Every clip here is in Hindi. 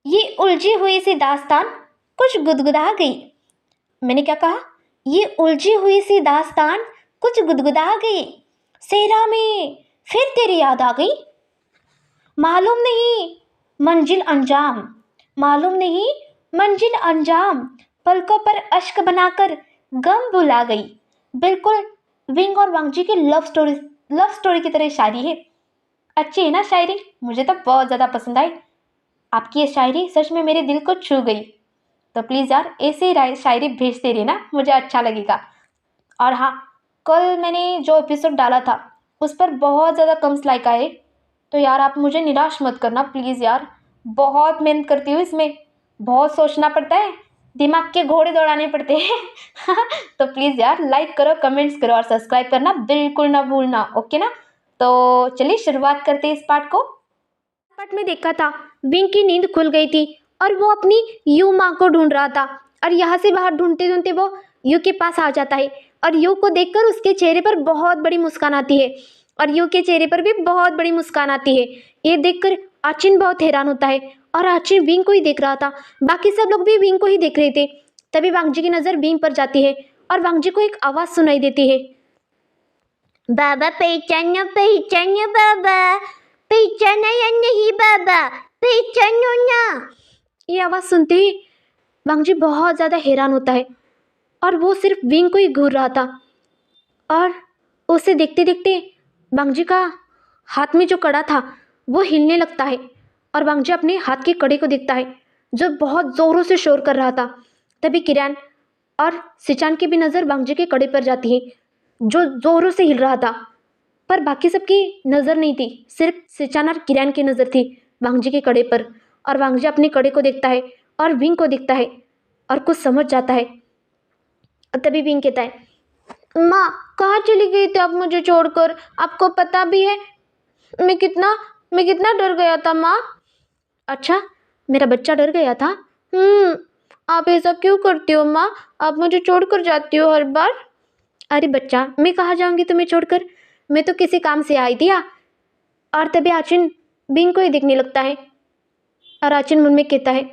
ये उलझी हुई सी दास्तान कुछ गुदगुदा गई। मैंने क्या कहा? ये उलझी हुई सी दास्तान कुछ गुदगुदा गई। सेहरा में फिर तेरी याद आ गई। मालूम नहीं मंजिल अंजाम, मालूम नहीं मंजिल अंजाम, पलकों पर अश्क बनाकर गम भुला गई। बिल्कुल विंग और वांगजी की लव स्टोरी की तरह शायरी है। अच्छी है ना शायरी? मुझे तो बहुत ज़्यादा पसंद आई। आपकी ये शायरी सच में मेरे दिल को छू गई। तो प्लीज़ यार ऐसे ही शायरी भेजते रहना, मुझे अच्छा लगेगा। और हाँ, कल मैंने जो एपिसोड डाला था उस पर बहुत ज़्यादा कम लाइक आए, तो यार आप मुझे निराश मत करना प्लीज़ यार। बहुत मेहनत करती हूँ इसमें, बहुत सोचना पड़ता है, दिमाग के घोड़े दौड़ाने पड़ते हैं। तो प्लीज़ यार लाइक करो, कमेंट्स करो और सब्सक्राइब करना बिल्कुल ना भूलना, ओके ना? तो चलिए शुरुआत करते हैं इस पार्ट को। पार्ट में देखा था विंग की नींद खुल गई थी और वो अपनी यू माँ को ढूंढ रहा था। और यहाँ से बाहर ढूंढते ढूंढते वो यू के पास आ जाता है और यू को देखकर उसके चेहरे पर बहुत बड़ी मुस्कान आती है और यू के चेहरे पर भी बहुत बड़ी मुस्कान आती है। ये देखकर आचिन बहुत हैरान होता है और आचिन विंग को ही देख रहा था। बाकी सब लोग भी विंग को ही देख रहे थे। तभी वांगजी की नज़र विंग पर जाती है और वांगजी को एक आवाज़ सुनाई देती है, बाबा पहचानो पहचानो बाबा, पहचाना या नहीं बाबा, पहचानो ना। ये आवाज़ सुनते ही वांगजी बहुत ज़्यादा हैरान होता है और वो सिर्फ विंग को ही घूर रहा था। और उसे देखते देखते वांगजी का हाथ में जो कड़ा था वो हिलने लगता है और वांगजी अपने हाथ के कड़े को देखता है जो बहुत ज़ोरों से शोर कर रहा था। तभी किरण और सिचान की भी नज़र वांगजी के कड़े पर जाती है जो ज़ोरों से हिल रहा था, पर बाकी सबकी नज़र नहीं थी, सिर्फ सिचान और किरण की नज़र थी वांगजी के कड़े पर। और वांगजी अपने कड़े को देखता है और विंग को देखता है और कुछ समझ जाता है। तभी विंग कहता है, माँ कहाँ चली गई थी आप मुझे छोड़कर? आपको पता भी है मैं कितना डर गया था माँ। अच्छा, मेरा बच्चा डर गया था? आप ऐसा क्यों करती हो माँ? आप मुझे छोड़कर जाती हो हर बार। अरे बच्चा, मैं कहाँ जाऊँगी तुम्हें छोड़कर? मैं तो किसी काम से आई थी। और तभी आचिन विंग को ही देखने लगता है और आचिन मन में कहता है,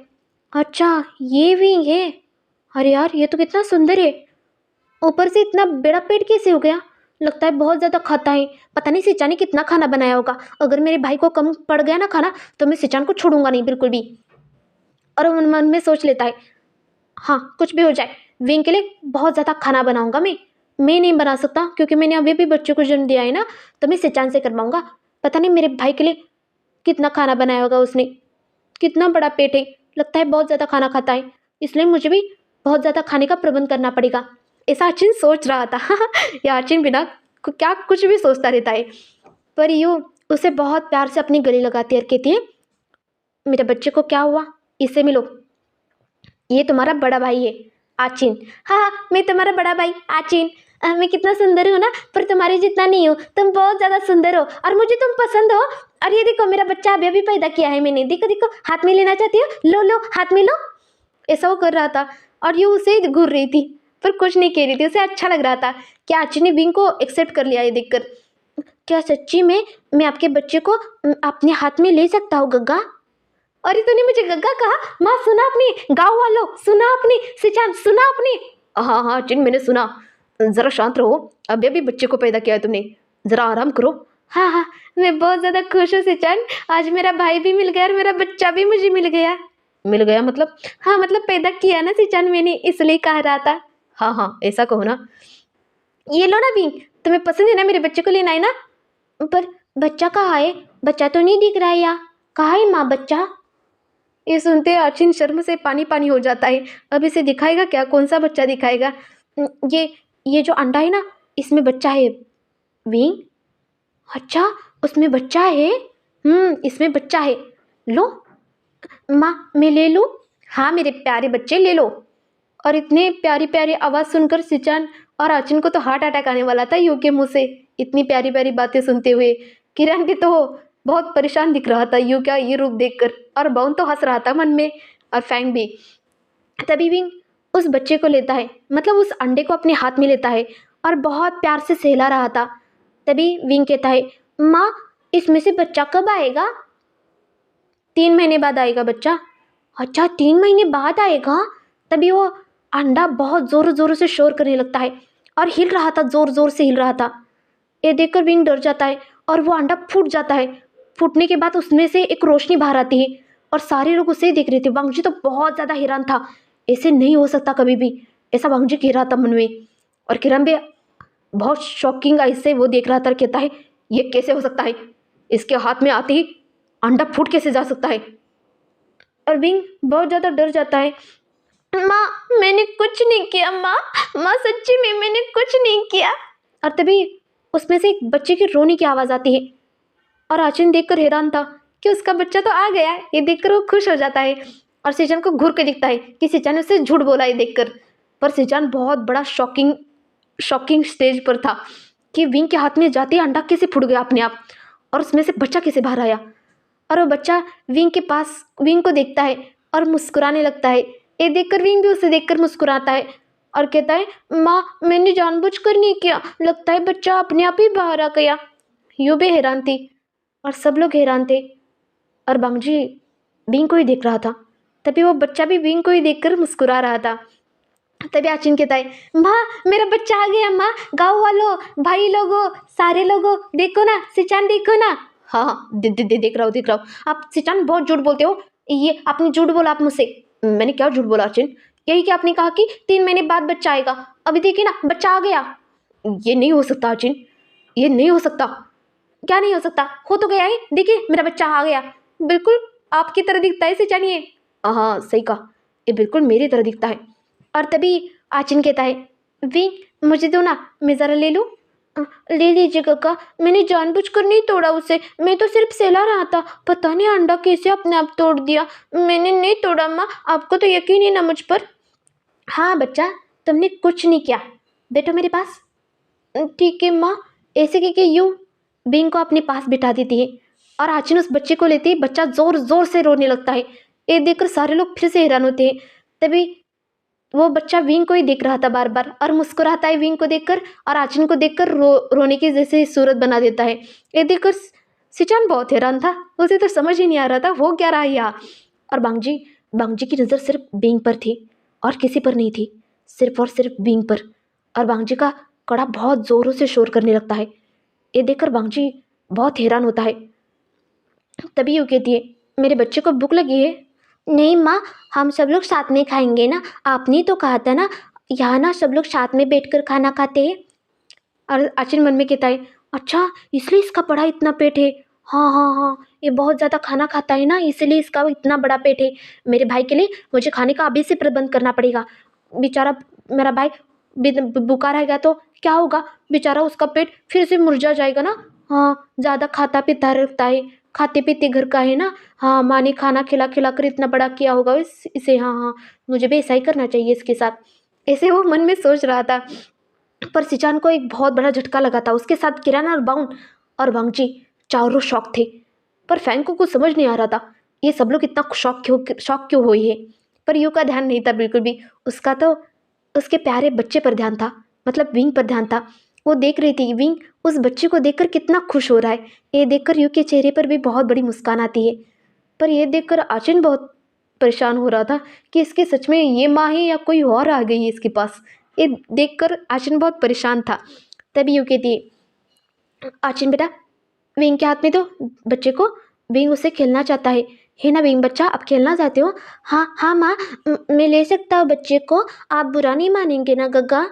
अच्छा ये विंग है। अरे यार ये तो कितना सुंदर है, ऊपर से इतना बड़ा पेट कैसे हो गया? लगता है बहुत ज़्यादा खाता है। पता नहीं सिचान ने कितना खाना बनाया होगा। अगर मेरे भाई को कम पड़ गया ना खाना तो मैं सिचान को छोड़ूंगा नहीं बिल्कुल भी। और वो मन में सोच लेता है, हाँ कुछ भी हो जाए विंग के लिए बहुत ज़्यादा खाना बनाऊंगा मैं नहीं बना सकता क्योंकि मैंने अभी भी बच्चों को जन्म दिया है ना, तो मैं सिचान से करवाऊंगा। पता नहीं मेरे भाई के लिए कितना खाना बनाया होगा उसने, कितना बड़ा पेट है, लगता है बहुत ज़्यादा खाना खाता है, इसलिए मुझे भी बहुत ज़्यादा खाने का प्रबंध करना पड़ेगा। ऐसा अचिन सोच रहा था। या अचिन बिना क्या कुछ भी सोचता रहता है। पर यूँ उसे बहुत प्यार से अपनी गले लगाती है और कहती है, मेरे बच्चे को क्या हुआ, इसे मिलो, ये तुम्हारा बड़ा भाई है आचिन। हाँ हाँ, मैं तुम्हारा बड़ा भाई आचिन। मैं कितना सुंदर हूँ ना, पर तुम्हारे जितना नहीं हूँ। तुम बहुत ज़्यादा सुंदर हो और मुझे तुम पसंद हो। और ये देखो मेरा बच्चा अभी अभी पैदा किया है मैंने, देखो देखो, हाथ में लेना चाहती हो, लो लो हाथ में लो। ऐसा वो कर रहा था और ये उसे घूर रही थी पर कुछ नहीं कह रही थी, उसे अच्छा लग रहा था कि आचिन ने विंग को एक्सेप्ट कर लिया ये देखकर। क्या सच्ची में मैं आपके बच्चे को अपने हाथ में ले सकता हूँ गग्गा? अरे तूने मुझे गग्गा कहा? माँ सुना अपनी, गाँव वालों सुना अपनी, सिचान सुना अपनी। हाँ हाँ चिन मैंने सुना, ज़रा शांत रहो, अभी अभी बच्चे को पैदा किया है तुमने, ज़रा आराम करो। हाँ हाँ, मैं बहुत ज़्यादा खुश हूँ सिचान, आज मेरा भाई भी मिल गया और मेरा बच्चा भी मुझे मिल गया। मिल गया मतलब? हाँ मतलब पैदा किया ना सिचान मैंने, इसलिए कह रहा था। हाँ हाँ ऐसा कहो ना। ये लो ना भी, तुम्हें पसंद है ना, मेरे बच्चे को लेना है ना? पर बच्चा कहाँ है? बच्चा तो नहीं दिख रहा है यहाँ, कहाँ है माँ बच्चा? ये सुनते अचिन शर्म से पानी पानी हो जाता है। अब इसे दिखाएगा क्या, कौन सा बच्चा दिखाएगा? ये जो अंडा है ना, इसमें बच्चा है विंग। अच्छा उसमें बच्चा है, इसमें बच्चा है। लो माँ मैं ले लूँ? हाँ मेरे प्यारे बच्चे ले लो। और इतने प्यारी प्यारी आवाज़ सुनकर सिचान और अचिन को तो हार्ट अटैक आने वाला था यू के मुँह से, इतनी प्यारी प्यारी बातें सुनते हुए। किरण भी तो बहुत परेशान दिख रहा था यू का ये रूप देखकर, और बाउन तो हंस रहा था मन में, और फैंग भी। तभी विंग उस बच्चे को लेता है, मतलब उस अंडे को अपने हाथ में लेता है और बहुत प्यार से सहला रहा था। तभी विंग कहता है, माँ इसमें से बच्चा कब आएगा? 3 महीने बाद आएगा बच्चा। अच्छा 3 महीने बाद आएगा। तभी वो अंडा बहुत ज़ोर ज़ोर से शोर करने लगता है और हिल रहा था, ज़ोर ज़ोर से हिल रहा था। ये देखकर विंग डर जाता है और वो अंडा फूट जाता है। फूटने के बाद उसमें से एक रोशनी बाहर आती है और सारे लोग उसे ही देख रहे थे। वांगजी तो बहुत ज़्यादा हैरान था, ऐसे नहीं हो सकता कभी भी, ऐसा वांगजी कह रहा था मन में। और किरण भी बहुत शॉकिंग आई से वो देख रहा था, कहता है ये कैसे हो सकता है, इसके हाथ में आते ही अंडा फूट कैसे जा सकता है। और विंग बहुत ज़्यादा डर जाता है। माँ मैंने कुछ नहीं किया, माँ माँ सच्ची में मैंने कुछ नहीं किया। और तभी उसमें से एक बच्चे की रोने की आवाज़ आती है और आचिन देखकर हैरान था कि उसका बच्चा तो आ गया है। ये देखकर वो खुश हो जाता है और सिचान को घूर के दिखता है कि सिचान ने उससे झूठ बोला है देखकर। पर सिचान बहुत बड़ा शॉकिंग शॉकिंग स्टेज पर था कि विंग के हाथ में जाते ही अंडा कैसे फूट गया अपने आप और उसमें से बच्चा कैसे बाहर आया। और वो बच्चा विंग के पास विंग को देखता है और मुस्कुराने लगता है। ये देखकर विंग भी उसे देखकर मुस्कुराता है और कहता है माँ मैंने जानबूझकर नहीं किया, लगता है बच्चा अपने आप ही बाहर आ गया। यूँ भी हैरान थी और सब लोग हैरान थे और बांगजी विंग को ही देख रहा था। तभी वो बच्चा भी विंग को ही देखकर मुस्कुरा रहा था। तभी आचिन कहता है माँ मेरा बच्चा आ गया, माँ गाँव वालों भाई लोगों सारे लोगों देखो ना, सिचान देखो ना। हाँ हाँ देख रहा हूँ देख रहा हूँ। आप सिचान बहुत झूठ बोलते हो, ये आपने झूठ बोला आप मुझसे। मैंने क्या झूठ बोला आचिन? यही कि आपने कहा कि 3 महीने बाद बच्चा आएगा, अभी देखिए ना बच्चा आ गया। ये नहीं हो सकता आचिन, ये नहीं हो सकता। क्या नहीं हो सकता? हो तो गया है, देखिए मेरा बच्चा आ गया, बिल्कुल आपकी तरह दिखता है सिचान ये। हाँ सही कहा, ये बिल्कुल मेरी तरह दिखता है। और तभी आचिन कहता है वी मुझे दो ना, मैं ज़रा ले लूँ। ले लीजिए काका, मैंने जानबूझकर नहीं तोड़ा उसे, मैं तो सिर्फ सहला रहा था, पता नहीं अंडा कैसे अपने आप तोड़ दिया। मैंने नहीं तोड़ा माँ, आपको तो यकीन ही ना मुझ पर। हाँ बच्चा तुमने कुछ नहीं किया, बैठो मेरे पास। ठीक है माँ। ऐसे कह के यूँ बींग को अपने पास बिठा देती है और आचिन उस बच्चे को लेती है। बच्चा ज़ोर ज़ोर से रोने लगता है। ये देखकर सारे लोग फिर से हैरान होते हैं। तभी वो बच्चा विंग को ही देख रहा था बार बार और मुस्कुराता है विंग को देखकर और आचिन को देखकर रोने की जैसे सूरत बना देता है। ये देखकर सिचान बहुत हैरान था, उसे तो समझ ही नहीं आ रहा था हो क्या रहा है यहाँ। और बांगजी की नज़र सिर्फ विंग पर थी और किसी पर नहीं थी, सिर्फ और सिर्फ विंग पर। और बांगजी का कड़ा बहुत ज़ोरों से शोर करने लगता है। ये देखकर बांगजी बहुत हैरान होता है। तभी वो कहती है मेरे बच्चे को भूख लगी है। नहीं माँ, हम सब लोग साथ में खाएंगे ना, आपने तो कहा था ना यहाँ ना सब लोग साथ में बैठकर खाना खाते हैं। और आचिन मन में कहता है अच्छा इसलिए इसका बड़ा इतना पेट है। हाँ हाँ हाँ, ये बहुत ज़्यादा खाना खाता है ना, इसलिए इसका इतना बड़ा पेट है। मेरे भाई के लिए मुझे खाने का अभी से प्रबंध करना पड़ेगा। बेचारा मेरा भाई भूखा रहेगा तो क्या होगा, बेचारा उसका पेट फिर से मुरझा जाएगा ना। हाँ ज़्यादा खाता पीता रहता है, खाते पीते घर का है ना। हाँ माँ ने खाना खिला खिला कर इतना बड़ा किया होगा इसे। हाँ हाँ मुझे भी ऐसा ही करना चाहिए इसके साथ, ऐसे वो मन में सोच रहा था। पर सिचान को एक बहुत बड़ा झटका लगा था। उसके साथ किरण और बाउन और वांगजी चारों शॉक थे। पर फैंग को कुछ समझ नहीं आ रहा था ये सब लोग इतना शॉक क्यों हुई है। पर यू का ध्यान नहीं था बिल्कुल भी, उसका तो उसके प्यारे बच्चे पर ध्यान था, मतलब विंग पर ध्यान था। वो देख रही थी विंग उस बच्चे को देखकर कितना खुश हो रहा है। ये देखकर यू के चेहरे पर भी बहुत बड़ी मुस्कान आती है। पर यह देखकर आचिन बहुत परेशान हो रहा था कि इसके सच में ये माँ है या कोई और आ गई है इसके पास। ये देखकर आचिन बहुत परेशान था। तभी यू कहती है आचिन बेटा विंग के हाथ में दो बच्चे को, विंग उससे खेलना चाहता है ना विंग बच्चा, आप खेलना चाहते हो? हाँ हाँ माँ, मैं ले सकता हूँ बच्चे को, आप बुरा नहीं मानेंगे ना गग्गा?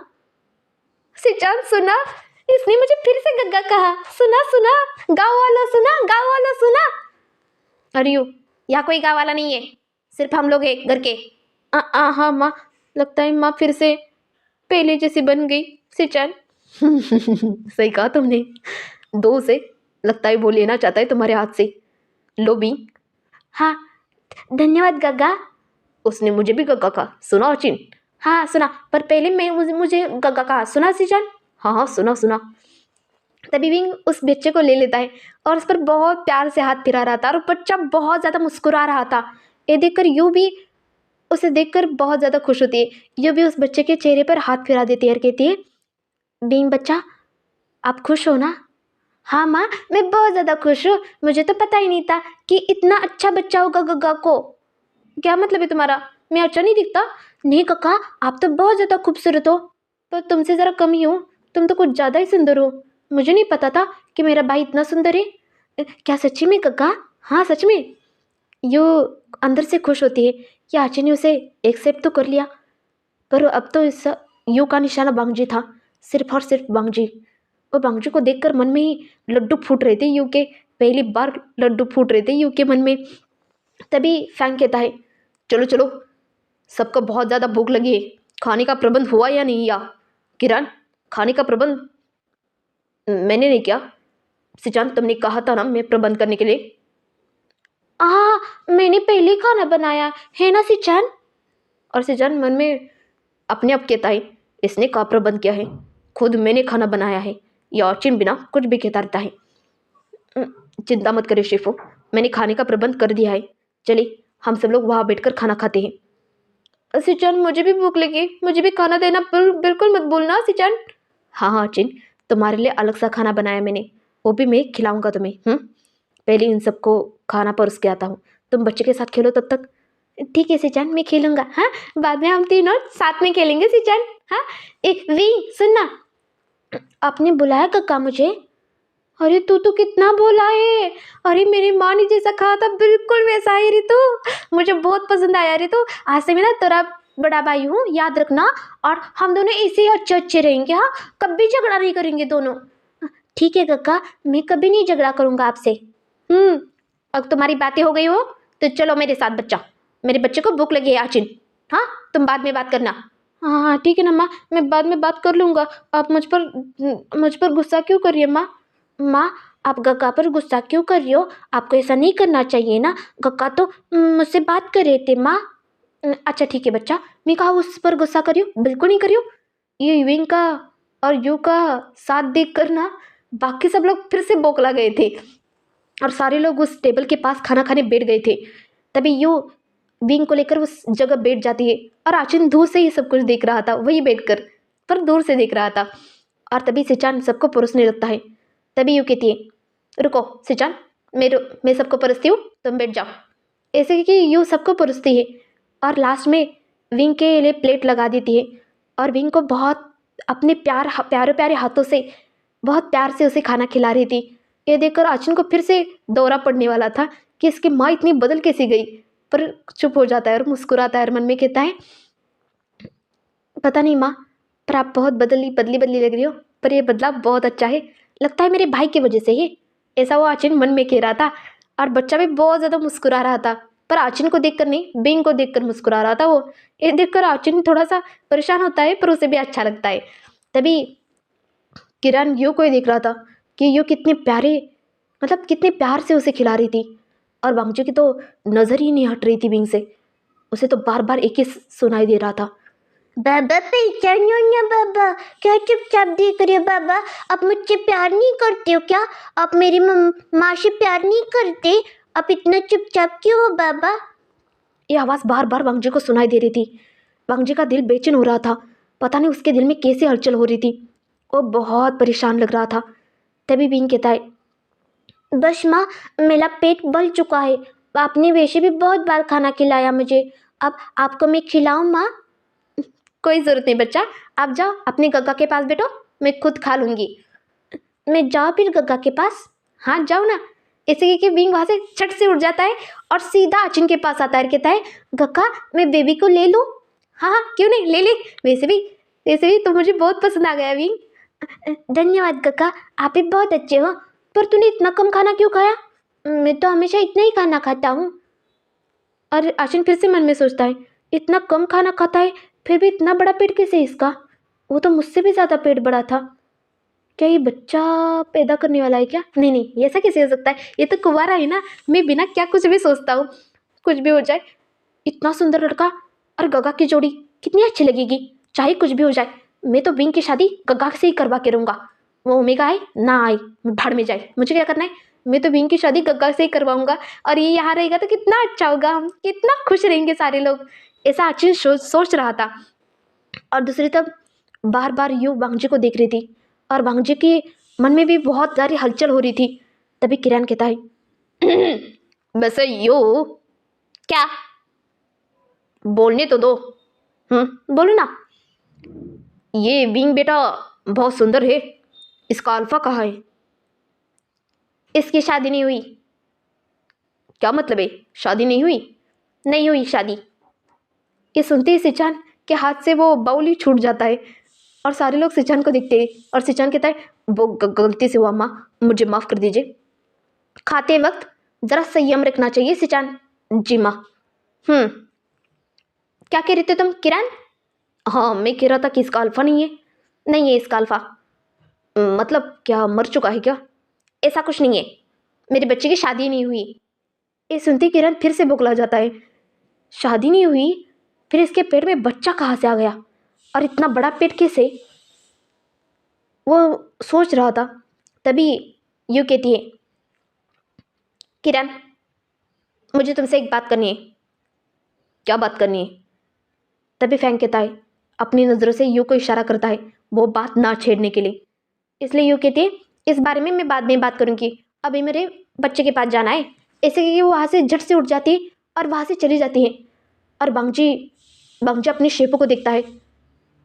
सिचान सुना, इसने मुझे फिर से गग्गा कहा। सुना सुना, गाँव वालों सुना, गाँव वालों सुना। अरे यू यहाँ कोई गाँव वाला नहीं है, सिर्फ हम लोग हैं घर के। हाँ माँ, लगता है माँ फिर से पहले जैसी बन गई सिचान। सही कहा तुमने, दो से लगता है वो लेना चाहता है तुम्हारे हाथ से। लो भी। हाँ धन्यवाद गग्गा। उसने मुझे भी गग्गा कहा, सुना अचिन? हाँ सुना, पर पहले मैं मुझे गग्गा कहा, सुना सिचान? हाँ हाँ सुना सुना। तभी विंग उस बच्चे को ले लेता है और उस पर बहुत प्यार से हाथ फिरा रहा था और बच्चा बहुत ज़्यादा मुस्कुरा रहा था। ये देखकर यू भी उसे देखकर बहुत ज़्यादा खुश होती है। यू भी उस बच्चे के चेहरे पर हाथ फिरा देती है और कहती है विंग बच्चा आप खुश हो ना? हाँ माँ मैं बहुत ज़्यादा खुश हूँ, मुझे तो पता ही नहीं था कि इतना अच्छा बच्चा होगा गग्गा को। क्या मतलब है तुम्हारा? मैं अच्छा नहीं दिखता? नहीं कक्का, आप तो बहुत ज़्यादा खूबसूरत हो, पर तुमसे ज़रा कम ही हो। तुम तो कुछ ज़्यादा ही सुंदर हो। मुझे नहीं पता था कि मेरा भाई इतना सुंदर है। क्या सच्ची में कक्का? हाँ सच में। यू अंदर से खुश होती है कि आची ने उसे एक्सेप्ट तो कर लिया, पर अब तो इस यू का निशाना बांगजी था, सिर्फ और सिर्फ बांगजी। और बांगजी को देखकर मन में ही लड्डू फूट रहे थे यू के। पहली बार लड्डू फूट रहे थे यू के मन में। तभी फैंग कहता है, चलो चलो, सबको बहुत ज़्यादा भूख लगी है, खाने का प्रबंध हुआ या नहीं? या किरण, खाने का प्रबंध मैंने नहीं किया। सिचान, तुमने कहा था ना मैं प्रबंध करने के लिए। मैंने पहले ही खाना बनाया है ना सिचान। और सिचान मन में अपने आप कहता है, इसने का प्रबंध किया है, खुद मैंने खाना बनाया है। या ऑचिन बिना कुछ भी कहता रहता है। चिंता मत करिए शेफो, मैंने खाने का प्रबंध कर दिया है। चलिए हम सब लोग वहाँ बैठकर खाना खाते हैं। सिचान, मुझे भी भूख लगी, मुझे भी खाना देना, बिल्कुल मत भूलना सिचान। हाँ हाँ चिन, तुम्हारे लिए अलग सा खाना बनाया मैंने, वो भी मैं खिलाऊंगा तुम्हें। पहले इन सबको खाना परोस के आता हूँ, तुम बच्चे के साथ खेलो तब तक। ठीक है सिचान, मैं खेलूंगा। हाँ, बाद में हम तीनों साथ में खेलेंगे सिचान। हाँ, एक विंग सुनना, आपने बुलाया कक्का मुझे? अरे तू तो कितना बोला है। अरे मेरी माँ ने जैसा कहा था बिल्कुल वैसा ही रितु, मुझे बहुत पसंद आया रितु। आज से मैं ना तेरा बड़ा भाई हूँ, याद रखना। और हम दोनों ऐसे ही अच्छे अच्छे रहेंगे। हाँ, कभी झगड़ा नहीं करेंगे दोनों। ठीक है कक्का, मैं कभी नहीं झगड़ा करूँगा आपसे। अब तुम्हारी बातें हो गई हो तो चलो मेरे साथ बच्चा, मेरे बच्चे को भूख लगी है आचिन। हाँ, तुम बाद में बात करना। हाँ हाँ ठीक है ना माँ, मैं बाद में बात कर लूँगा। आप मुझ पर गुस्सा क्यों कर रही है माँ? माँ, आप गक्का पर गुस्सा क्यों कर रही हो? आपको ऐसा नहीं करना चाहिए ना। गक्का तो मुझसे बात कर रहे थे माँ। अच्छा ठीक है बच्चा, मैं कहा उस पर गुस्सा कर रही हूँ? बिल्कुल नहीं कर रही हूँ। ये यूविंग का और यू का साथ देख कर ना बाकी सब लोग फिर से बौखला गए थे और सारे लोग उस टेबल के पास खाना खाने बैठ गए थे। तभी यू विंग को लेकर उस जगह बैठ जाती है और आचिन दूर से ही सब कुछ देख रहा था, वही बैठकर, पर दूर से देख रहा था। और तभी सिचान सबको परोसने लगता है। तभी यू कहती है, रुको सिचान, मैं सबको परसती हूँ, तुम बैठ जाओ। ऐसे कि यू सबको परोसती है और लास्ट में विंग के लिए प्लेट लगा देती है और विंग को बहुत अपने प्यारे प्यारे हाथों से बहुत प्यार से उसे खाना खिला रही थी। ये देखकर आचिन को फिर से दौरा पड़ने वाला था कि इसकी माँ इतनी बदल कैसी गई, पर चुप हो जाता है और मुस्कुराता है और मन में कहता है, पता नहीं माँ, पर आप बहुत बदली बदली बदली लग रही हो, पर यह बदलाव बहुत अच्छा है, लगता है मेरे भाई की वजह से ही। ऐसा वो आचिन मन में कह रहा था और बच्चा भी बहुत ज़्यादा मुस्कुरा रहा था, पर आचिन को देखकर नहीं, बिंग को देखकर मुस्कुरा रहा था वो। ये देखकर आचिन थोड़ा सा परेशान होता है, पर उसे भी अच्छा लगता है। तभी किरण यू को ही देख रहा था कि यू कितने प्यारे, मतलब कितने प्यार से उसे खिला रही थी और बांगजू की तो नज़र ही नहीं हट रही थी बिंग से। उसे तो बार बार एक ही सुनाई दे रहा था, बाबा पहचानियो ना बाबा, क्या चुपचाप देख रहे हो बाबा? आप मुझसे प्यार नहीं करते हो क्या? आप मेरी माँ से प्यार नहीं करते? आप इतना चुपचाप क्यों हो बाबा? ये आवाज़ बार बार वांगजी को सुनाई दे रही थी। वांगजी का दिल बेचैन हो रहा था, पता नहीं उसके दिल में कैसे हलचल हो रही थी। वो बहुत परेशान लग रहा था। तभी बिंग कहता है, बस माँ, मेरा पेट भर चुका है, आपने वैसे भी बहुत बार खाना खिलाया मुझे, अब आपको मैं खिलाऊं माँ? कोई ज़रूरत नहीं बच्चा, आप जाओ अपने गग्गा के पास बैठो, मैं खुद खा लूँगी। मैं जाओ फिर गग्गा के पास? हाँ जाओ ना। ऐसे कि विंग वहाँ से छट से उठ जाता है और सीधा आचिन के पास आता है, कहता है, गग्गा मैं बेबी को ले लूँ? हाँ हाँ क्यों नहीं, ले ले। वैसे भी तो मुझे बहुत पसंद आ गया विंग। धन्यवाद गग्गा, आप भी बहुत अच्छे हो, पर तूने इतना कम खाना क्यों खाया? मैं तो हमेशा इतना ही खाना खाता हूँ। और आशिन फिर से मन में सोचता है, इतना कम खाना खाता है फिर भी इतना बड़ा पेट कैसे है इसका? वो तो मुझसे भी ज़्यादा पेट बड़ा था। क्या ये बच्चा पैदा करने वाला है क्या? नहीं नहीं, ये ऐसा कैसे हो सकता है? ये तो कुंवारा है ना। मैं बिना क्या कुछ भी सोचता हूँ, कुछ भी हो जाए। इतना सुंदर लड़का और गगा की जोड़ी कितनी अच्छी लगेगी, चाहे कुछ भी हो जाए। मैं तो विंग की शादी गगा से ही करवा के रहूँगा। वो ओमेगा आए ना आए, भाड़ में जाए, मुझे क्या करना है? मैं तो विंग की शादी गग्गा से ही करवाऊंगा और ये यहाँ रहेगा तो कितना अच्छा होगा, हम कितना खुश रहेंगे सारे लोग। ऐसा अच्छी सोच रहा था। और दूसरी तरफ बार बार यू वांगजी को देख रही थी और वांगजी के मन में भी बहुत सारी हलचल हो रही थी। तभी किरण कहता है, वैसे यू क्या बोलने तो दो। बोलो ना। ये विंग बेटा बहुत सुंदर है, इसका अल्फा कहाँ है? इसकी शादी नहीं हुई। क्या मतलब है? शादी नहीं हुई? नहीं हुई शादी। ये सुनते ही सिचान के हाथ से वो बाउल ही छूट जाता है और सारे लोग सिचान को देखते हैं और सिचान कहता है, वो गलती से हुआ माँ, मुझे माफ़ कर दीजिए। खाते वक्त ज़रा संयम रखना चाहिए सिचान। जी माँ। क्या कह रहे थे तुम किरण? हाँ, मैं कह रहा था कि इसका अल्फा नहीं है। नहीं है इसका अल्फा। मतलब क्या मर चुका है क्या? ऐसा कुछ नहीं है, मेरे बच्चे की शादी नहीं हुई। ये सुनती किरण फिर से बौखला जाता है। शादी नहीं हुई? फिर इसके पेट में बच्चा कहाँ से आ गया और इतना बड़ा पेट कैसे? वो सोच रहा था, तभी यूँ कहती है, किरण मुझे तुमसे एक बात करनी है। क्या बात करनी है? तभी फैंक कहता है, अपनी नज़रों से यूँ को इशारा करता है वो बात ना छेड़ने के लिए। इसलिए यूँ कहती है, इस बारे में मैं बाद में बात करूँगी, अभी मेरे बच्चे के पास जाना है। ऐसे कि वो वहाँ से झट से उठ जाती है और वहाँ से चली जाती है। और बांगजी बांगजी अपने शेफू को देखता है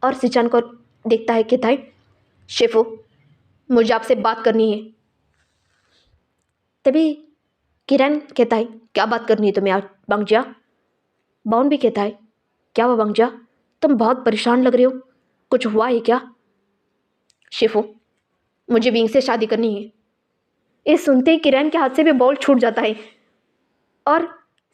और सिचान को देखता है, कहता है, शेफू मुझे आपसे बात करनी है। तभी किरण कहता है, क्या बात करनी है तुम्हें आज बांगजिया? बाउन भी कहता है, क्या हुआ बांगजिया, तुम बहुत परेशान लग रहे हो, कुछ हुआ है क्या? शेफू मुझे विंग से शादी करनी है। ये सुनते ही किरण के हाथ से भी बॉल छूट जाता है और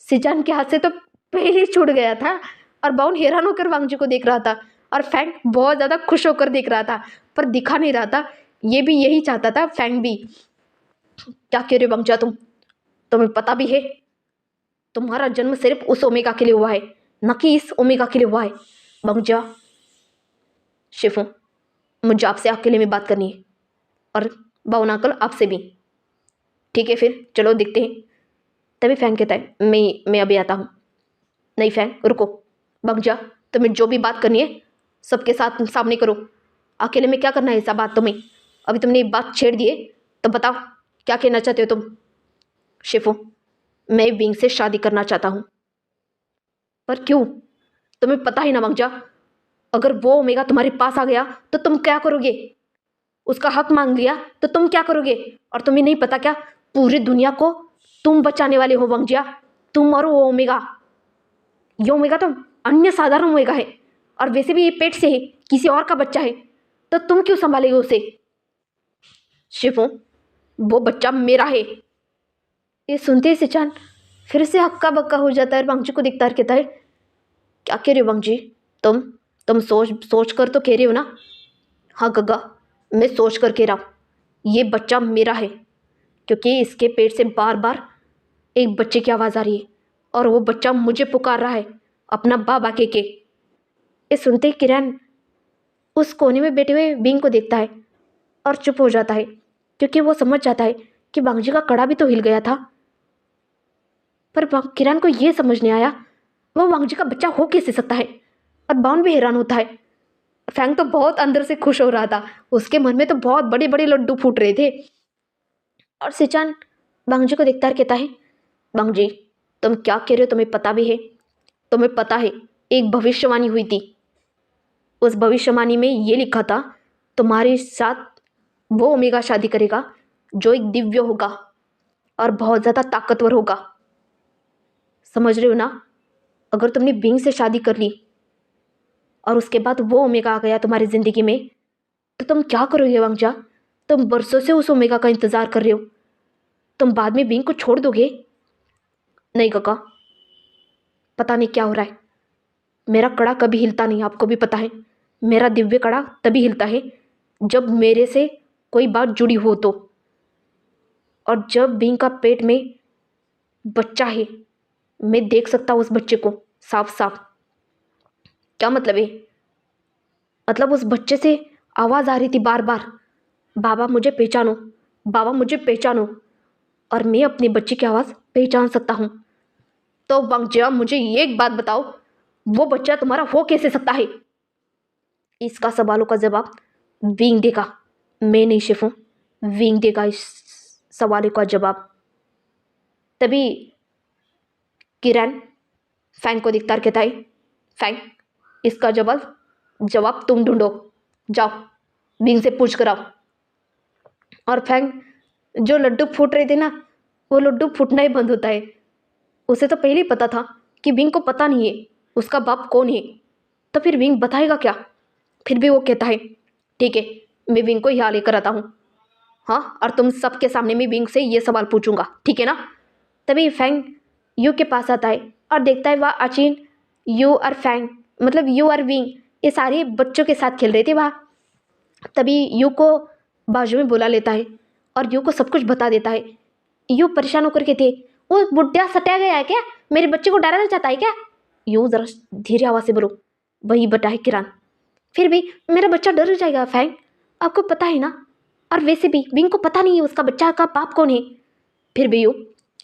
सिजान के हाथ से तो पहले ही छूट गया था। और बाउन हैरान होकर वांगजी को देख रहा था और फैंग बहुत ज़्यादा खुश होकर देख रहा था, पर दिखा नहीं रहा था। ये भी यही चाहता था, फैंग भी। क्या कह रहे हो वांगजा तुम? तुम्हें पता भी है तुम्हारा जन्म सिर्फ उस ओमेगा के लिए हुआ है, न कि इस ओमेगा के लिए हुआ है। वांगजा शिफू मुझे आपसे अकेले में बात करनी है और बाउन अंकल आपसे भी। ठीक है फिर चलो देखते हैं। तभी फैंग कहता है, मैं अभी आता हूँ। नहीं फैंग रुको, भाग जा, तुम्हें जो भी बात करनी है सबके साथ सामने करो, अकेले में क्या करना है ऐसा बात तुम्हें? अभी तुमने एक बात छेड़ दी है तो बताओ क्या कहना चाहते हो तुम? शिफू मैं विंग से शादी करना चाहता हूँ। पर क्यों? तुम्हें पता ही ना भाग, अगर वो ओमेगा तुम्हारे पास आ गया तो तुम क्या करोगे? उसका हक मांग लिया तो तुम क्या करोगे? और तुम्हें नहीं पता क्या, पूरी दुनिया को तुम बचाने वाले हो वंगजिया, तुम और वो ओमेगा। ये ओमेगा तो अन्य साधारण ओमेगा है और वैसे भी ये पेट से है, किसी और का बच्चा है, तो तुम क्यों संभालेगे उसे? शिफू वो बच्चा मेरा है। ये सुनते ही सिचान फिर से हक्का बक्का हो जाता है और वांगजी को दिखता है, कहता है, क्या कह रहे हो वांगजी? तुम सोच कर तो कह रही हो ना? हाँ गग्गा मैं सोच कर कह रहा हूँ, ये बच्चा मेरा है क्योंकि इसके पेट से बार बार एक बच्चे की आवाज़ आ रही है और वो बच्चा मुझे पुकार रहा है अपना बाबा के। ये सुनते ही किरण उस कोने में बैठे हुए बिंग को देखता है और चुप हो जाता है क्योंकि वो समझ जाता है कि बांगजी का कड़ा भी तो हिल गया था। पर किरण को ये समझ नहीं आया वो बांगजी का बच्चा हो कैसे सकता है। और बाउन भी हैरान होता है। फैंग तो बहुत अंदर से खुश हो रहा था, उसके मन में तो बहुत बड़े बड़े लड्डू फूट रहे थे। और सिचान बांगजी को देखता है, कहता है, बांगजी तुम क्या कह रहे हो? तुम्हें पता भी है? तुम्हें पता है एक भविष्यवाणी हुई थी, उस भविष्यवाणी में ये लिखा था तुम्हारे साथ वो ओमेगा शादी करेगा जो एक दिव्य होगा और बहुत ज़्यादा ताकतवर होगा। समझ रहे हो ना? अगर तुमने विंग से शादी कर ली और उसके बाद वो ओमेगा आ गया तुम्हारी ज़िंदगी में तो तुम क्या करोगे वांगजा? तुम बरसों से उस ओमेगा का इंतज़ार कर रहे हो, तुम बाद में विंग को छोड़ दोगे? नहीं काका, पता नहीं क्या हो रहा है, मेरा कड़ा कभी हिलता नहीं, आपको भी पता है। मेरा दिव्य कड़ा तभी हिलता है जब मेरे से कोई बात जुड़ी हो तो, और जब बिंग का पेट में बच्चा है मैं देख सकता हूँ उस बच्चे को साफ साफ। क्या मतलब है? मतलब उस बच्चे से आवाज़ आ रही थी बार बार, बाबा मुझे पहचानो, बाबा मुझे पहचानो, और मैं अपने बच्चे की आवाज़ पहचान सकता हूँ। तो वांगजिया मुझे ये एक बात बताओ, वो बच्चा तुम्हारा हो कैसे सकता है? इसका सवालों का जवाब विंग देगा, मैं नहीं शिफू, विंग देगा इस सवालों का जवाब। तभी किरण फैंग को दिखता कहता है, फैंग, इसका जवाब तुम ढूंढो, जाओ बिंग से पूछ कर आओ। और फैंग, जो लड्डू फूट रहे थे ना, वो लड्डू फूटना ही बंद होता है। उसे तो पहले ही पता था कि विंग को पता नहीं है उसका बाप कौन है, तो फिर विंग बताएगा क्या। फिर भी वो कहता है ठीक है, मैं विंग को यहाँ लेकर आता हूँ। हाँ, और तुम सबके सामने मैं विंग से ये सवाल पूछूंगा, ठीक है ना। तभी फैंग यू के पास आता है और देखता है वह अचिन, यू और फैंग, मतलब यू और विंग, ये सारे बच्चों के साथ खेल रहे थे वहाँ। तभी यू को बाजू में बुला लेता है और यू को सब कुछ बता देता है। यू परेशान होकर के थे, वो बुढ़िया सटा गया है क्या, मेरे बच्चे को डराना चाहता है क्या। यू जरा धीरे आवाज़ से बोलो, वही बता है किरण। फिर भी मेरा बच्चा डर जाएगा फैंग, आपको पता है ना। और वैसे भी विंग को पता नहीं है उसका बच्चा का बाप कौन है। फिर भी यू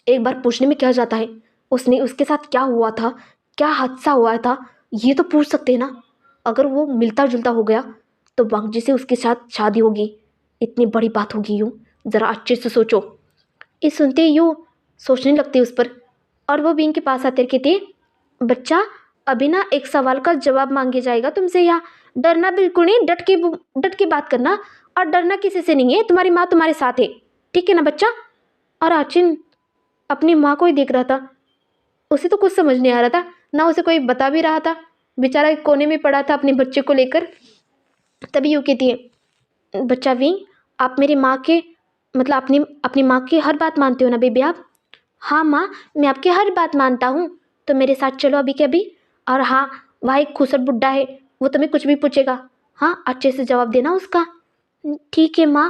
एक बार पूछने में क्या जाता है, उसने उसके साथ क्या हुआ था, क्या हादसा हुआ था, ये तो पूछ सकते हैं ना। अगर वो मिलता जुलता हो गया तो वांगजी से उसके साथ शादी होगी, इतनी बड़ी बात होगी। यू ज़रा अच्छे से सोचो। ये सुनते ही यू सोचने लगते उस पर, और वो विंग के पास आते कहते, बच्चा अभी ना एक सवाल का जवाब मांगे जाएगा तुमसे, यहाँ डरना बिल्कुल नहीं, डट के बात करना, और डरना किसी से नहीं है, तुम्हारी माँ तुम्हारे साथ है, ठीक है ना बच्चा। और आचिन अपनी माँ को ही देख रहा था, उसे तो कुछ समझ नहीं आ रहा था, ना उसे कोई बता भी रहा था, बेचारा एक कोने में पड़ा था अपने बच्चे को लेकर। तभी यूँ कहती है, बच्चा विंग, आप मेरी माँ के मतलब अपनी अपनी माँ की हर बात मानते हो ना बेबी आप। हाँ माँ, मैं आपकी हर बात मानता हूँ, तो मेरे साथ चलो अभी के अभी। और हाँ, वहाँ एक खुसर बुड्ढा है, वो तुम्हें कुछ भी पूछेगा, हाँ अच्छे से जवाब देना उसका। ठीक है माँ।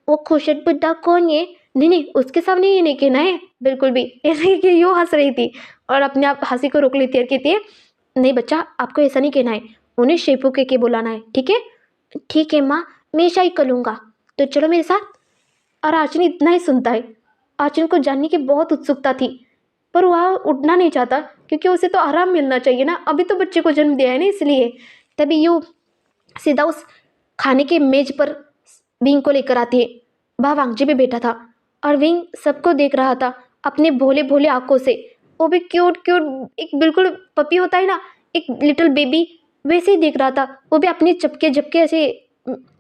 वो खुशर बुड्ढा कौन है। नहीं नहीं, उसके सामने ये नहीं कहना है बिल्कुल भी। ऐसे कि यूँ हंस रही थी और अपने आप हंसी को रोक लेती है, कहती है नहीं बच्चा, आपको ऐसा नहीं कहना है, उन्हें शेपू के बुलाना है, ठीक है। ठीक है माँ, मैं ऐसा ही करूँगा, तो चलो मेरे साथ। और आचिन इतना ही सुनता है। आचिन को जानने की बहुत उत्सुकता थी, पर वह उठना नहीं चाहता क्योंकि उसे तो आराम मिलना चाहिए ना, अभी तो बच्चे को जन्म दिया है ना, इसलिए। तभी यू सीधा उस खाने के मेज पर विंग को लेकर आती है। वह वांगजी पे बैठा था और विंग सबको देख रहा था अपने भोले भोले आंखों से। वो भी क्यूट क्यूट, एक बिल्कुल पपी होता है ना, एक लिटिल बेबी, वैसे ही देख रहा था। वो भी अपने झपके झपके ऐसे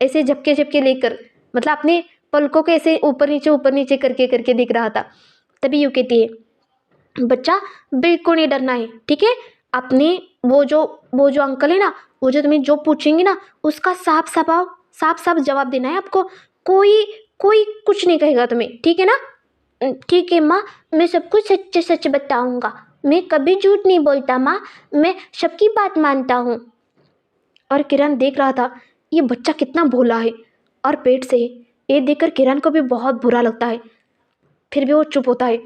ऐसे झपके झपके लेकर, मतलब अपने पलकों के ऐसे ऊपर नीचे करके करके देख रहा था। तभी यू कहती है, बच्चा बिल्कुल नहीं डरना है, ठीक है। अपने वो जो अंकल है ना, वो जो तुम्हें जो पूछेंगे ना, उसका साफ साफ जवाब देना है आपको। कोई कोई कुछ नहीं कहेगा तुम्हें, ठीक है ना। ठीक है माँ, मैं सब कुछ सच्चे सच बताऊंगा, मैं कभी झूठ नहीं बोलता माँ, मैं सबकी बात मानता हूँ। और किरण देख रहा था ये बच्चा कितना भोला है और पेट से है। ये देखकर किरण को भी बहुत बुरा लगता है। फिर भी वो चुप होता है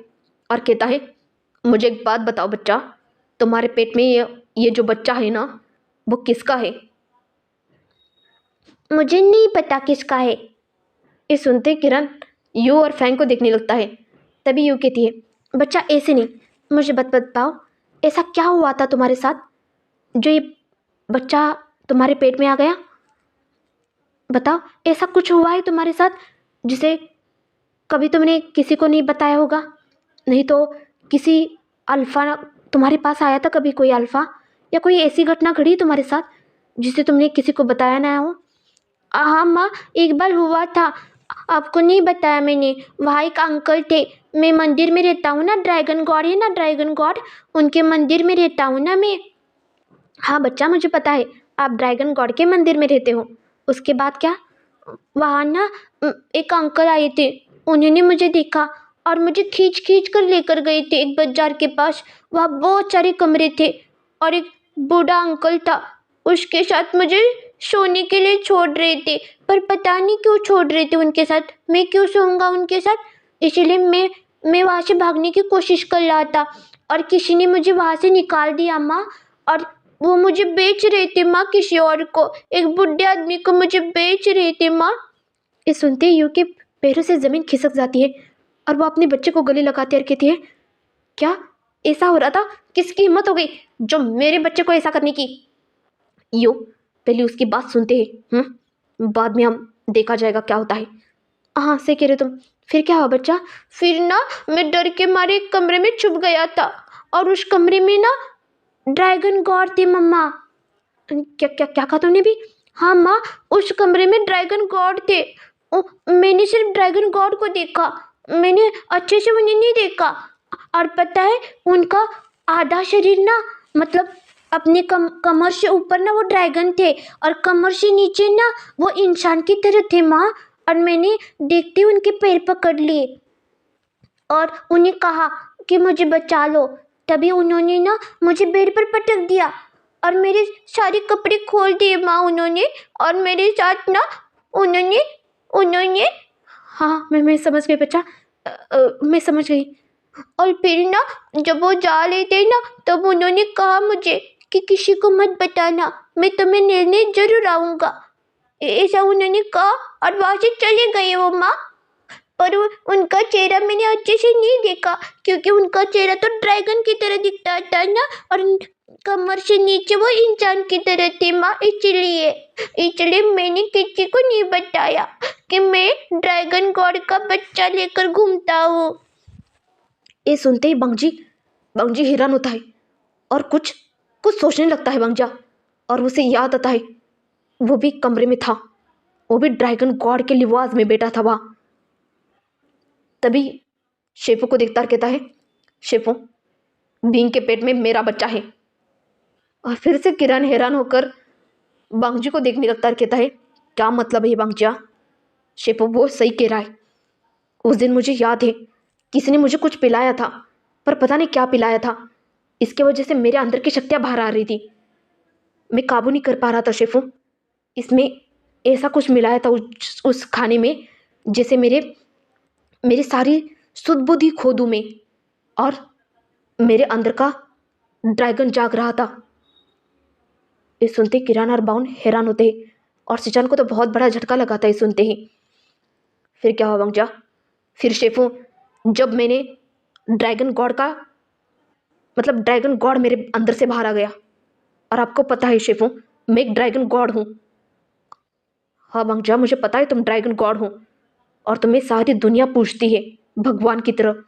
और कहता है, मुझे एक बात बताओ बच्चा, तुम्हारे पेट में ये जो बच्चा है ना, वो किसका है। मुझे नहीं पता किसका है। ये सुनते किरण यू और फैंग को देखने लगता है। तभी यू कहती है, बच्चा ऐसे नहीं, मुझे बताओ ऐसा क्या हुआ था तुम्हारे साथ जो ये बच्चा तुम्हारे पेट में आ गया। बताओ, ऐसा कुछ हुआ है तुम्हारे साथ जिसे कभी तुमने किसी को नहीं बताया होगा। नहीं तो किसी अल्फ़ा तुम्हारे पास आया था कभी, कोई अल्फ़ा, या कोई ऐसी घटना घड़ी तुम्हारे साथ जिसे तुमने किसी को बताया ना हो। हाँ माँ, एक बार हुआ था, आपको नहीं बताया मैंने। वहाँ एक अंकल थे, मैं मंदिर में रहता हूँ ना, ड्रैगन गॉड है ना, ड्रैगन गॉड, उनके मंदिर में रहता हूँ ना मैं। हाँ बच्चा, मुझे पता है आप ड्रैगन गॉड के मंदिर में रहते हो। उसके बाद क्या। वहाँ ना एक अंकल आए थे, उन्होंने मुझे देखा और मुझे खींच खींच कर लेकर गए थे एक बाजार के पास। वहाँ बहुत सारे कमरे थे और एक बूढ़ा अंकल था, उसके साथ मुझे सोने के लिए छोड़ रहे थे, पर पता नहीं क्यों छोड़ रहे थे उनके साथ, मैं क्यों सोऊंगा उनके साथ। इसीलिए मैं वहाँ से भागने की कोशिश कर रहा था और किसी ने मुझे वहाँ से निकाल दिया माँ। और वो मुझे बेच रहे थे माँ, किसी और को, एक बुढ़े आदमी को मुझे बेच रहे थे माँ। ये सुनते ही यू के पैरों से ज़मीन खिसक जाती है और वो अपने बच्चे को गले लगाती है और कहती है, क्या ऐसा हो रहा था, किसकी हिम्मत हो गई जो मेरे बच्चे को ऐसा करने की। यू पहले उसकी बात सुनते हैं, बाद में हम देखा जाएगा क्या होता है। हाँ से कह रहे तुम, फिर क्या हुआ बच्चा। फिर ना मैं डर के मारे एक कमरे में छुप गया था और उस कमरे में ना ड्रैगन गॉड थे मम्मा। क्या क्या क्या कहा तुमने भी? हाँ माँ, उस कमरे में ड्रैगन गॉड थे। मैंने सिर्फ ड्रैगन गॉड को देखा, मैंने अच्छे से उन्हें नहीं देखा। और पता है, उनका आधा शरीर ना, मतलब अपने कमर से ऊपर ना वो ड्रैगन थे, और कमर से नीचे ना वो इंसान की तरह थे माँ। और मैंने देखते ही उनके पैर पकड़ लिए और उन्हें कहा कि मुझे बचा लो। तभी उन्होंने ना मुझे बेड पर पटक दिया और मेरे सारे कपड़े खोल दिए माँ उन्होंने। और मेरे साथ ना उन्होंने उन्होंने हाँ, मैं समझ गई बच्चा। मैं समझ गई। और फिर ना, जब वो जा रहे थे ना, तब उन्होंने कहा मुझे कि किसी को मत बताना, मैं तुम्हें लेने जरूर आऊँगा। ऐसा उन्होंने कहा और वहाँ से चले गए वो माँ। पर उनका चेहरा मैंने अच्छे से नहीं देखा, क्योंकि उनका चेहरा तो ड्रैगन की तरह दिखता था ना, और कमर से नीचे वो इंसान की तरह थे माँ। इसलिए मैंने किसी को नहीं बताया कि मैं ड्रैगन गॉड का बच्चा लेकर घूमता हूँ। ये सुनते ही बंगजी हैरान होता है और कुछ कुछ सोचने लगता है बंगजा। और उसे याद आता है, वो भी कमरे में था, वो भी ड्रैगन गॉड के लिबास में बैठा था वहाँ। तभी शेफू को देखता और कहता है, शेफू, बींग के पेट में मेरा बच्चा है। और फिर से किरण हैरान होकर बांगजी को देखने लगता और कहता है, क्या मतलब है बांगजा? शेफू वो सही कह रहा है। उस दिन मुझे याद है, किसी ने मुझे कुछ पिलाया था, पर पता नहीं क्या पिलाया था। इसके वजह से मेरे अंदर की शक्तियाँ बाहर आ रही थी, मैं काबू नहीं कर पा रहा था शेफू। इसमें ऐसा कुछ मिलाया था उस खाने में, जैसे मेरी सारी सुध बुद्धि खो दूँ मैं, और मेरे अंदर का ड्रैगन जाग रहा था। ये सुनते किरण और बाउन हैरान होते हैं, और सिचन को तो बहुत बड़ा झटका लगाता है सुनते ही। फिर क्या हुआ बंगजा? फिर शेफू, जब मैंने ड्रैगन गॉड का मतलब ड्रैगन गॉड मेरे अंदर से बाहर आ गया। और आपको पता है शेफू, मैं एक ड्रैगन गॉड हूँ। हाँ बंगजा, मुझे पता है तुम ड्रैगन गॉड हो, और तुम्हें सारी दुनिया पूछती है भगवान की तरह।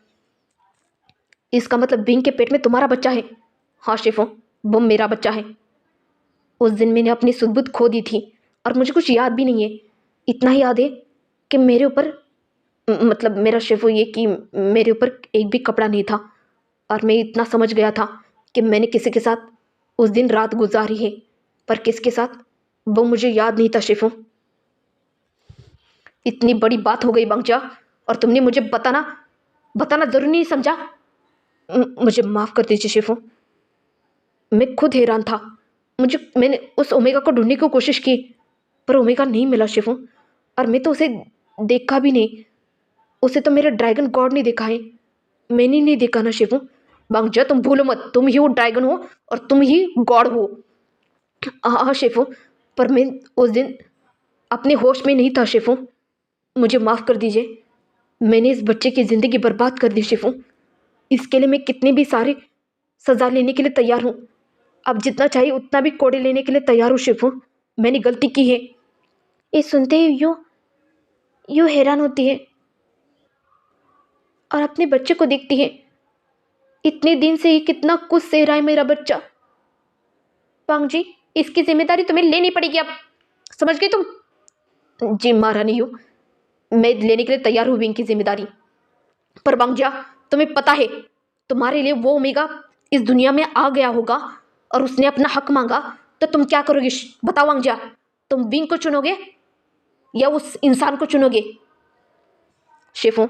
इसका मतलब बिंग के पेट में तुम्हारा बच्चा है? हाँ शेफू, वो मेरा बच्चा है। उस दिन मैंने अपनी सुध-बुध खो दी थी, और मुझे कुछ याद भी नहीं है। इतना ही याद है कि मेरे ऊपर मतलब मेरा शेफू ये कि मेरे ऊपर एक भी कपड़ा नहीं था, और मैं इतना समझ गया था कि मैंने किसी के साथ उस दिन रात गुजारी है, पर किसके साथ वो मुझे याद नहीं था शेफू। इतनी बड़ी बात हो गई बंगजा, और तुमने मुझे बताना जरूरी नहीं समझा। मुझे माफ़ कर दीजिए शेफू, मैं खुद हैरान था। मैंने उस ओमेगा को ढूंढने की कोशिश की, पर ओमेगा नहीं मिला शेफू। और मैं तो उसे देखा भी नहीं, उसे तो मेरा ड्रैगन गॉड ने देखा है, मैंने नहीं देखा ना शेफू। बंगजा तुम भूलो मत, तुम ही वो ड्रैगन हो और तुम ही गॉड हो। हाँ शेफू, पर मैं उस दिन अपने होश में नहीं था शेफू, मुझे माफ़ कर दीजिए। मैंने इस बच्चे की ज़िंदगी बर्बाद कर दी शेफू। इसके लिए मैं कितनी भी सारी सज़ा लेने के लिए तैयार हूँ। अब जितना चाहिए उतना भी कोड़े लेने के लिए तैयार हूँ शेफू। मैंने गलती की है। ये सुनते ही यूँ हैरान होती है और अपने बच्चे को देखती है। इतने दिन से ये कितना कुछ सह रहा है मेरा बच्चा। पांग जी, इसकी जिम्मेदारी तुम्हें लेनी पड़ेगी अब, समझ गई तुम? जी महारानी हूँ, मैं लेने के लिए तैयार हूँ इनकी जिम्मेदारी। पर बांगजा, तुम्हें पता है, तुम्हारे लिए वो ओमेगा इस दुनिया में आ गया होगा और उसने अपना हक मांगा, तो तुम क्या करोगे? बताओ बांगजा, तुम विंग को चुनोगे या उस इंसान को चुनोगे? शेफू,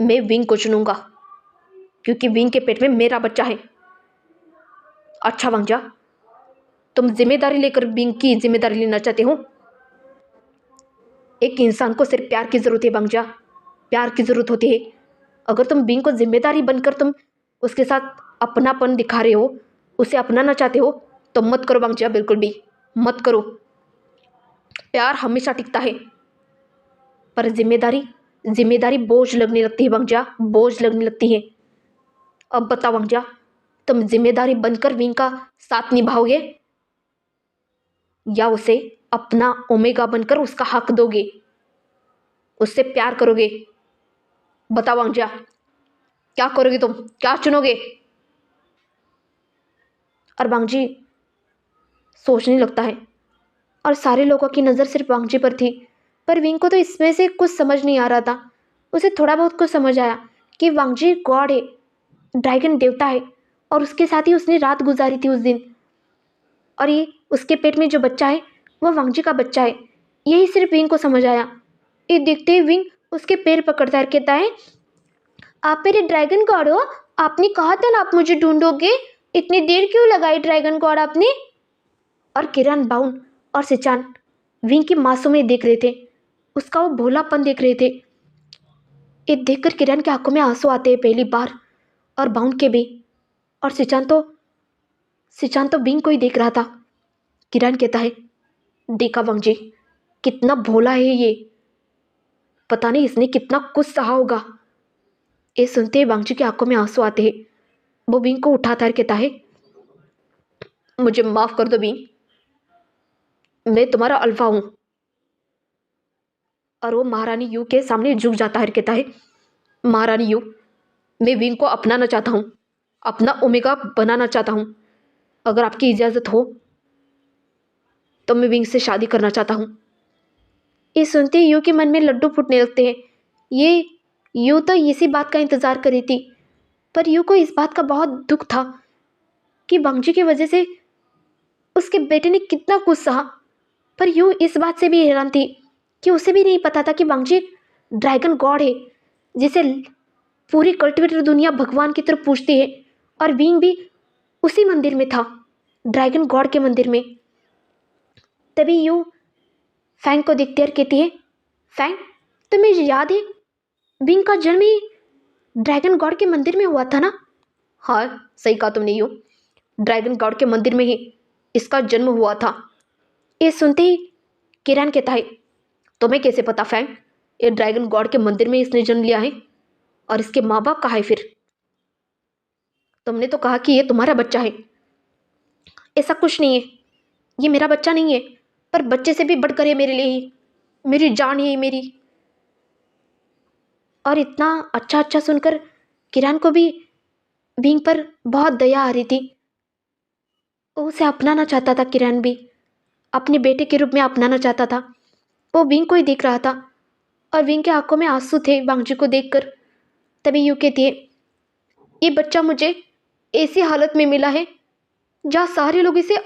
मैं विंग को चुनूंगा, क्योंकि विंग के पेट में मेरा बच्चा है। अच्छा बांगजा, तुम जिम्मेदारी लेकर विंग की जिम्मेदारी लेना चाहते हो? एक इंसान को सिर्फ प्यार की जरूरत है बांगजा, प्यार की जरूरत होती है। अगर तुम विंग को जिम्मेदारी बनकर तुम उसके साथ अपनापन दिखा रहे हो, उसे अपनाना चाहते हो, तो मत करो बांगजा, बिल्कुल भी मत करो। प्यार हमेशा टिकता है, पर जिम्मेदारी जिम्मेदारी बोझ लगने लगती है बांगजा, बोझ लगने लगती है। अब बताओ बांगजा, तुम जिम्मेदारी बनकर विंग का साथ निभाओगे या उसे अपना ओमेगा बनकर उसका हक दोगे, उससे प्यार करोगे? बताओ अंजा, क्या करोगे तुम, क्या चुनोगे? और बांगजी सोचने लगता है और सारे लोगों की नज़र सिर्फ बांगजी पर थी। पर विंग को तो इसमें से कुछ समझ नहीं आ रहा था। उसे थोड़ा बहुत कुछ समझ आया कि बांगजी गॉड है, ड्रैगन देवता है, और उसके साथ ही उसने रात गुजारी थी उस दिन। और ये उसके पेट में जो बच्चा है वो वांगजी का बच्चा है। यही सिर्फ विंग को समझ आया। ये देखते ही विंग उसके पैर पकड़ता है, कहता है, आप मेरे ड्रैगन गॉड हो, आपने कहा था ना आप मुझे ढूंढोगे, इतनी देर क्यों लगाई ड्रैगन गॉड आपने। और किरण, बाउन और सिचान विंग की मासूमियत देख रहे थे, उसका वो भोलापन देख रहे थे। ये देखकर किरण की आंखों में आंसू आते हैं पहली बार, और बाउन के भी। और सिचान तो विंग को ही देख रहा था। किरण कहता है, देखा वांगजी, कितना भोला है ये, पता नहीं इसने कितना कुछ सहा होगा। ये सुनते ही वांगजी की आंखों में आंसू आते हैं। वो विंग को उठाता है, कहता है, मुझे माफ कर दो विंग, मैं तुम्हारा अल्फा हूं। और वो महारानी यू के सामने झुक जाता है, कहता है, महारानी यू, मैं विंग को अपनाना चाहता हूँ, अपना ओमेगा बनाना चाहता हूँ। अगर आपकी इजाज़त हो तो मैं विंग से शादी करना चाहता हूँ। ये सुनते ही यू के मन में लड्डू फूटने लगते हैं। ये यू तो इसी बात का इंतज़ार कर रही थी, पर यू को इस बात का बहुत दुख था कि वांगजी की वजह से उसके बेटे ने कितना कुछ सहा। पर यू इस बात से भी हैरान थी कि उसे भी नहीं पता था कि वांगजी एक ड्रैगन गॉड है, जिसे पूरी कल्टिवेटर दुनिया भगवान की तरफ पूछती है। और विंग भी उसी मंदिर में था, ड्रैगन गॉड के मंदिर में। तभी यू फैंग को देखती है और कहती है, फैंग, तुम्हें याद है विंग का जन्म ही ड्रैगन गॉड के मंदिर में हुआ था ना। हाँ, सही कहा तुमने यू, ड्रैगन गॉड के मंदिर में ही इसका जन्म हुआ था। ये सुनते ही किरण कहता है, तुम्हें कैसे पता फैंग, ये ड्रैगन गॉड के मंदिर में इसने जन्म लिया है, और इसके माँ बाप कहाँ है फिर। तुमने तो कहा कि ये तुम्हारा बच्चा है। ऐसा कुछ नहीं है, ये मेरा बच्चा नहीं है, पर बच्चे से भी बढ़कर है मेरे लिए ही, मेरी जान है मेरी। और इतना अच्छा अच्छा सुनकर किरण को भी विंग पर बहुत दया आ रही थी। वो उसे अपनाना चाहता था, किरण भी अपने बेटे के रूप में अपनाना चाहता था। वो विंग को ही देख रहा था और विंग के आंखों में आंसू थे वांगजी को देखकर। तभी यू कहती है, ये बच्चा मुझे ऐसी हालत में मिला है जहाँ सारे लोग इसे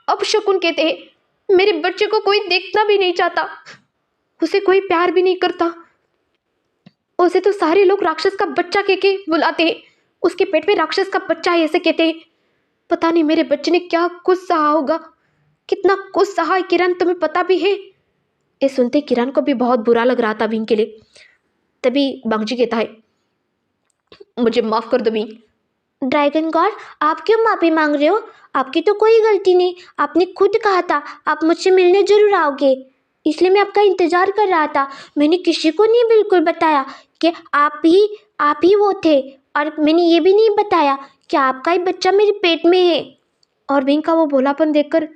अपशकुन कहते हैं। मेरे बच्चे को कोई देखना भी नहीं चाहता, उसे कोई प्यार भी नहीं करता, उसे तो सारे लोग राक्षस का बच्चा कह के बुलाते हैं। उसके पेट में राक्षस का बच्चा है ऐसे कहते हैं। पता नहीं मेरे बच्चे ने क्या कुछ सहा होगा, कितना कुछ सहा है किरण, तुम्हें पता भी है। ये सुनते किरण को भी बहुत बुरा लग रहा था विंग के लिए। तभी बांगजी कहता है, मुझे माफ कर दो विंग। ड्रैगन गॉड, आप क्यों माफी मांग रहे हो, आपकी तो कोई गलती नहीं, आपने खुद कहा था आप मुझसे मिलने जरूर आओगे, इसलिए मैं आपका इंतजार कर रहा था। मैंने किसी को नहीं बिल्कुल बताया कि आप ही वो थे, और मैंने ये भी नहीं बताया कि आपका ही बच्चा मेरे पेट में है। और विंग का वो भोलापन देखकर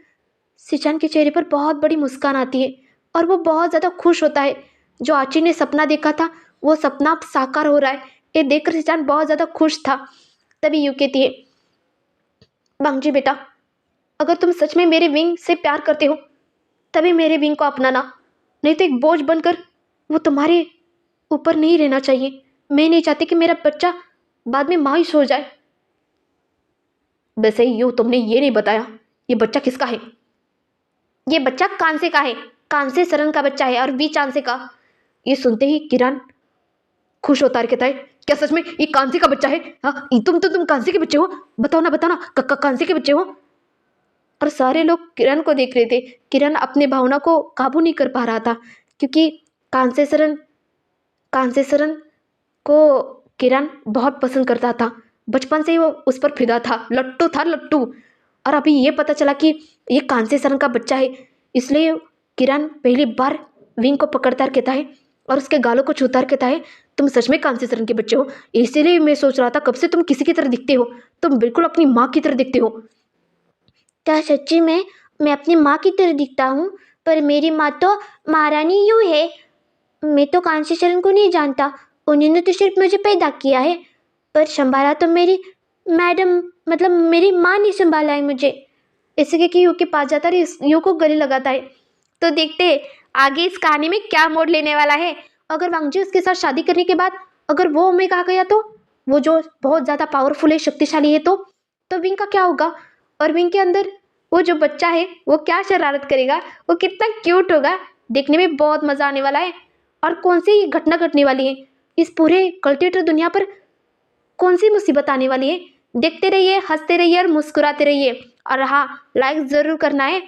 सिचान के चेहरे पर बहुत बड़ी मुस्कान आती है और वो बहुत ज़्यादा खुश होता है। जो आची ने सपना देखा था वो सपना अब साकार हो रहा है, ये देखकर सिचान बहुत ज़्यादा खुश था। तभी यू कहती है, बांगजी बेटा, अगर तुम सच में मेरे विंग से प्यार करते हो तभी मेरे विंग को अपनाना, नहीं तो एक बोझ बनकर वो तुम्हारे ऊपर नहीं रहना चाहिए। मैं नहीं चाहती कि मेरा बच्चा बाद में मायूस हो जाए। वैसे यू तुमने ये नहीं बताया ये बच्चा किसका है। ये बच्चा कांसे का है, कांसे सरन का बच्चा है, और वी चांसे का। ये सुनते ही किरण खुश होता है, कहता है, क्या सच में ये कांसे का बच्चा है। हाँ, तुम कांसे के बच्चे हो, बताओ ना बताओ ना, कांसे के बच्चे हो। और सारे लोग किरण को देख रहे थे। किरण अपने भावना को काबू नहीं कर पा रहा था, क्योंकि कांसेसरन को किरण बहुत पसंद करता था। बचपन से ही वो उस पर फिदा था, लट्टू था लट्टू। और अभी ये पता चला कि ये कांसेसरन का बच्चा है, इसलिए किरण पहली बार विंग को पकड़ता कहता है और उसके गालों को छूता कहता है, तुम सच में कांसेसरन के बच्चे हो, इसीलिए मैं सोच रहा था कब से तुम किसी की तरह दिखते हो, तुम बिल्कुल अपनी माँ की तरह दिखते हो। क्या सच्ची में मैं अपनी माँ की तरह दिखता हूँ? पर मेरी माँ तो महारानी यू है। मैं तो कांसी शरण को नहीं जानता, उन्होंने तो सिर्फ मुझे पैदा किया है, पर संभाला तो मेरी मैडम मतलब मेरी माँ ने संभाला है मुझे। ऐसे कह के यू के पास जाता है, यू को गले लगाता है। तो देखते हैं आगे इस कहानी में क्या मोड़ लेने वाला है। अगर वांगजी उसके साथ शादी करने के बाद अगर वो ओमेगा आ गया तो, वो जो बहुत ज़्यादा पावरफुल है, शक्तिशाली है, तो विंग का क्या होगा? और विंग के अंदर वो जो बच्चा है वो क्या शरारत करेगा, वो कितना क्यूट होगा, देखने में बहुत मज़ा आने वाला है। और कौन सी घटना घटने वाली है इस पूरे कल्टिवेटर दुनिया पर, कौन सी मुसीबत आने वाली है। देखते रहिए, हंसते रहिए और मुस्कुराते रहिए। और हाँ, लाइक ज़रूर करना है।